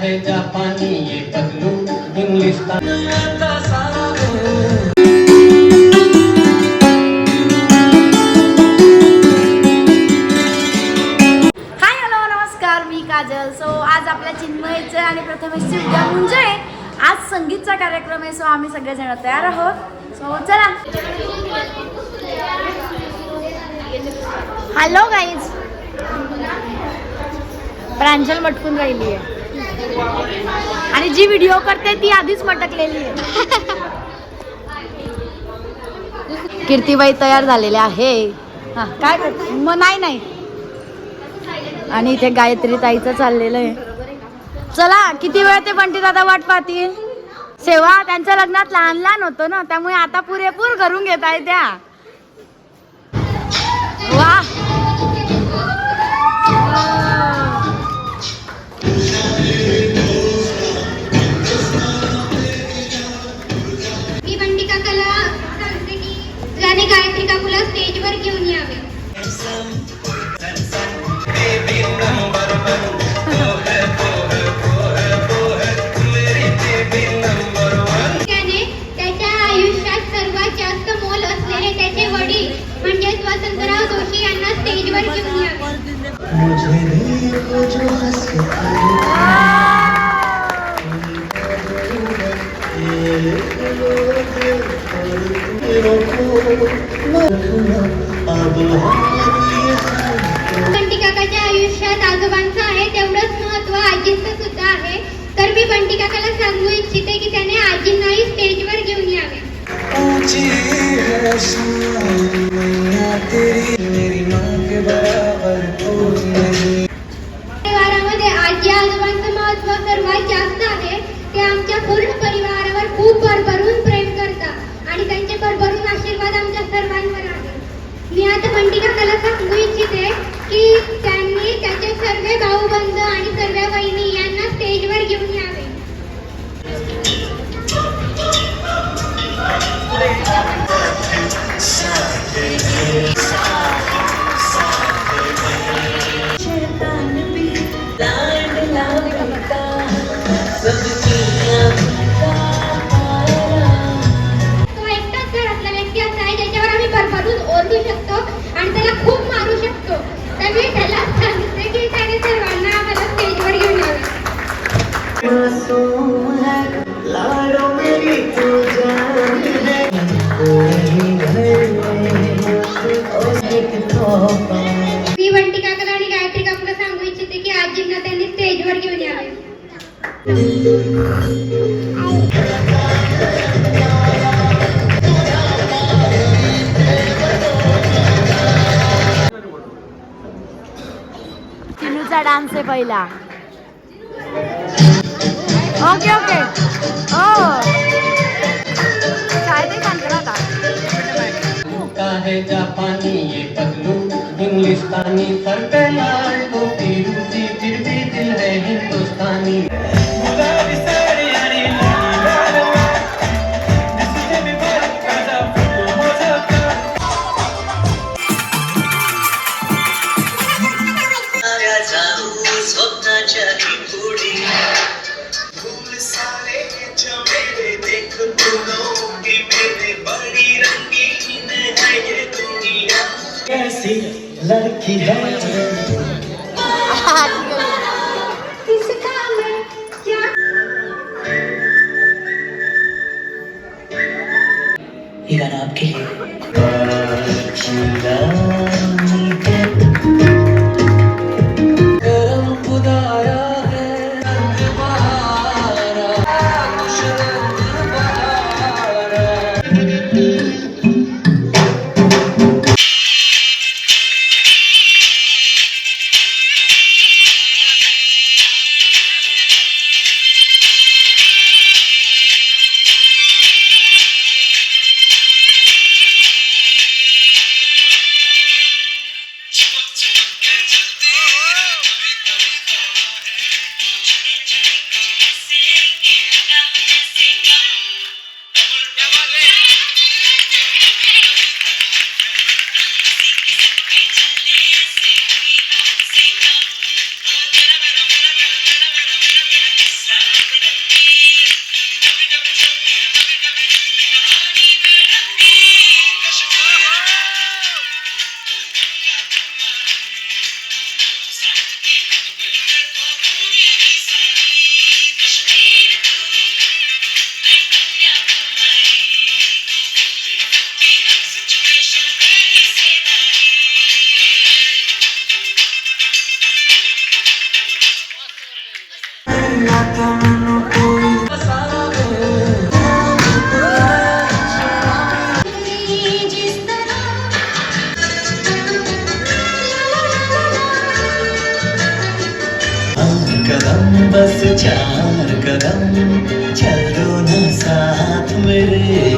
है जापानी ये पतलू इंग्लिस्तान। मी काजल. सो आज आपल्या चिन्मयचं आणि प्रथमेशची उद्या म्हणजे आज संगीतचा कार्यक्रम आहे. सो आम्ही सगळेजण तयार आहोत. सो चला. Hello guys. प्रांजल मटकून राहिली आहे आणि जी व्हिडिओ करते ती आधीच मटकलेली आहे. कीर्तीबाई तयार झालेल्या आहे. हा काय करते मग? नाही. आणि इथे गायत्री ताईचं चाललेलं आहे. चला किती वेळ ते बंटी दादा वाट पाहतील. सेवा त्यांच्या लग्नात लहान होतं ना, त्यामुळे आता पुरेपूर करून घेत आहे त्या. वा मी बंटी काकाला सांगते की त्याने गायत्री काकूला स्टेजवर घेऊन यावे. त्याने त्याच्या आयुष्यात सर्वात जास्त मोल असलेले त्याचे वडील म्हणजेच वसंतराव जोशी यांना स्टेजवर घेऊन यावे. बंटी काकाच्या आयुष्यात आजोबांचं आहे तेवढंच महत्व आजींचं सुद्धा आहे. तर मी बंटी काकाला सांगू इच्छिते की त्याने आजींनाही स्टेजवर घेऊन यावे. परिवारामध्ये आजी आजोबांचं महत्व सर्वात जास्त आहे. ते आमच्या पूर्ण परिवारावर खूप भरभरून प्रेम करतात आणि त्यांचे भरभरून आशीर्वाद आमच्या सर्वांवर आहे. मी आता बंटी काकाला सांगू इच्छिते की त्यांनी त्याचे सर्व भाऊबंद आणि सर्व बहिणी यांना स्टेजवर घेऊन यावे. तो एकटाच घरातला व्यक्ती असा आहे ज्याच्यावर आम्ही भरभरून ओरडू शकतो आणि त्याला खूप मारू शकतो. त्यामुळे त्याला सांगते की त्याने सर्वांना आम्हाला स्टेजवर घेऊन यावे. मी बंटी काकाला आणि गायत्री काकूला सांगू इच्छिते की आजींना त्यांनी स्टेजवर घेऊन यावे. चिनूचा डान्स आहे पहिला. ओके काय ते सांगता आता. का है जापानी ये पतलू इंग्लिस्तानी, सर पे लाल टोपी रूसी फिर भी दिल है हिंदुस्तानी. लड़की है ये गाना आपके लिए. गरम खुदाया है चार कदम चल दो ना साथ मेरे,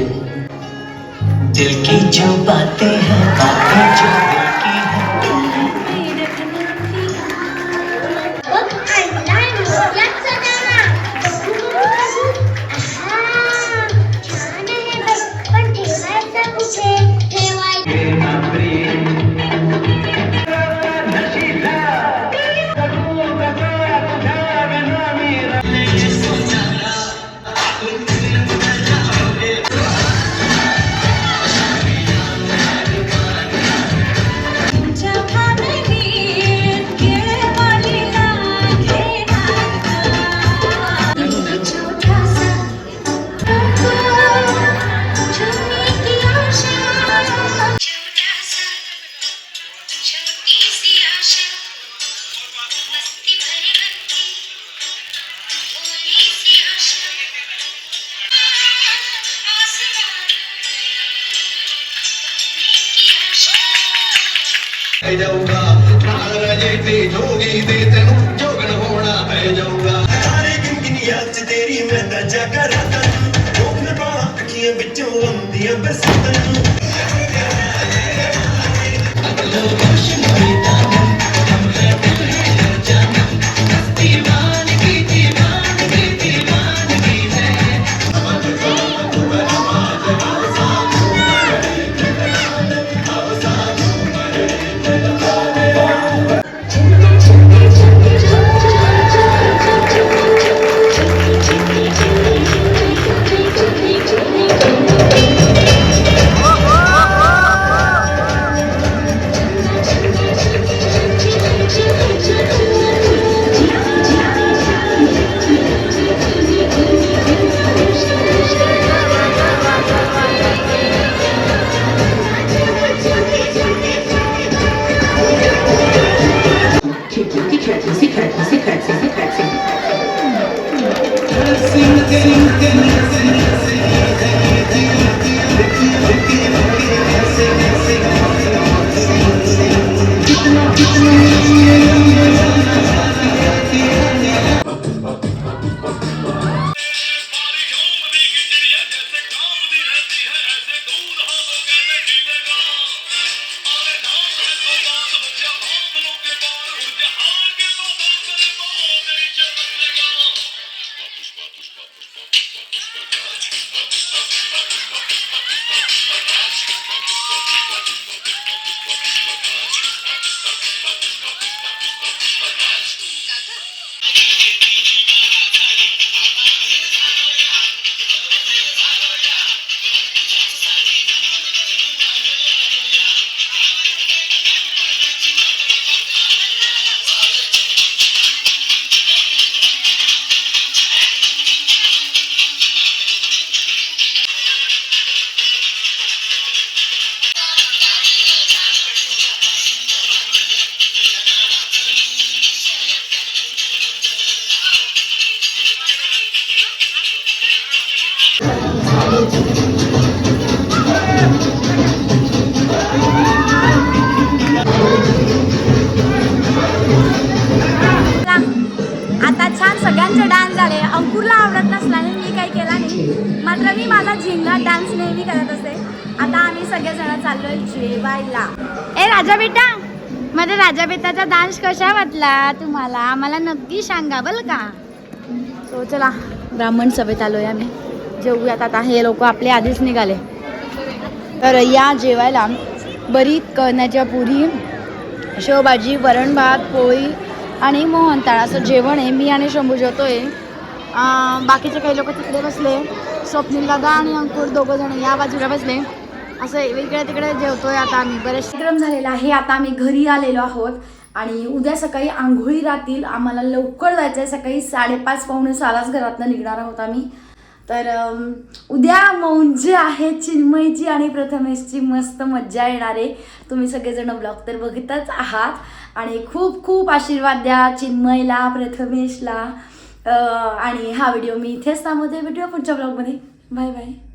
दिल की जो बातें हैं बातें जो दिल की हैं। जाऊंगा महाराजे ते जोगी दे तेनू जोगन होना है जाऊंगा सारे किंकिनिया च तेरी मैं दर्जा कराता जोगन बाला अखियां बिचों लंदियां बरसातां आता छान सगळ्यांचे डान्स झाले. अंकुरला आवडत नसल्याने मी काही केला नाही, मात्र मी माझा झिंगा डान्स नेहमी करत असते. आता आम्ही सगळेजण चाललोय जेवायला. ए राजा बेटा, माझा राजा बेटाचा डान्स कसा वाटला तुम्हाला आम्हाला नक्की सांगा बरं का. तो चला ब्राह्मण सभेत आलोय आम्ही, जेवूयात आता. हे लोक आपले आधीच निघाले. तर या जेवायला बरीच कळण्याच्या पुरी, शेवभाजी, वरण भात, पोळी आणि मोहनताळ असं जेवण आहे. मी आणि शंभू जेवतोय. बाकीचे काही लोक तिकडे बसले. स्वप्नील दादा आणि अंकुर दोघं जण या बाजूला बसले. असं वेगळ्या तिकडे जेवतोय. आता आम्ही बरेच गरम झालेला आहे. आता आम्ही घरी आलेलो आहोत आणि उद्या सकाळी आंघोळी राहतील. आम्हाला लवकर जायचं आहे. सकाळी 5:30 पावणे 6लाच घरातनं निघणार आहोत आम्ही. तर उद्या मौंजे आहे चिन्मयची आणि प्रथमेशची. मस्त मज्जा येणार आहे. तुम्ही सगळेजण ब्लॉग तर बघतच आहात आणि खूप खूप आशीर्वाद द्या चिन्मयला, प्रथमेशला. आणि हा व्हिडिओ मी इथेच थांबवते. भेटूया पुढच्या ब्लॉगमध्ये. Bye bye.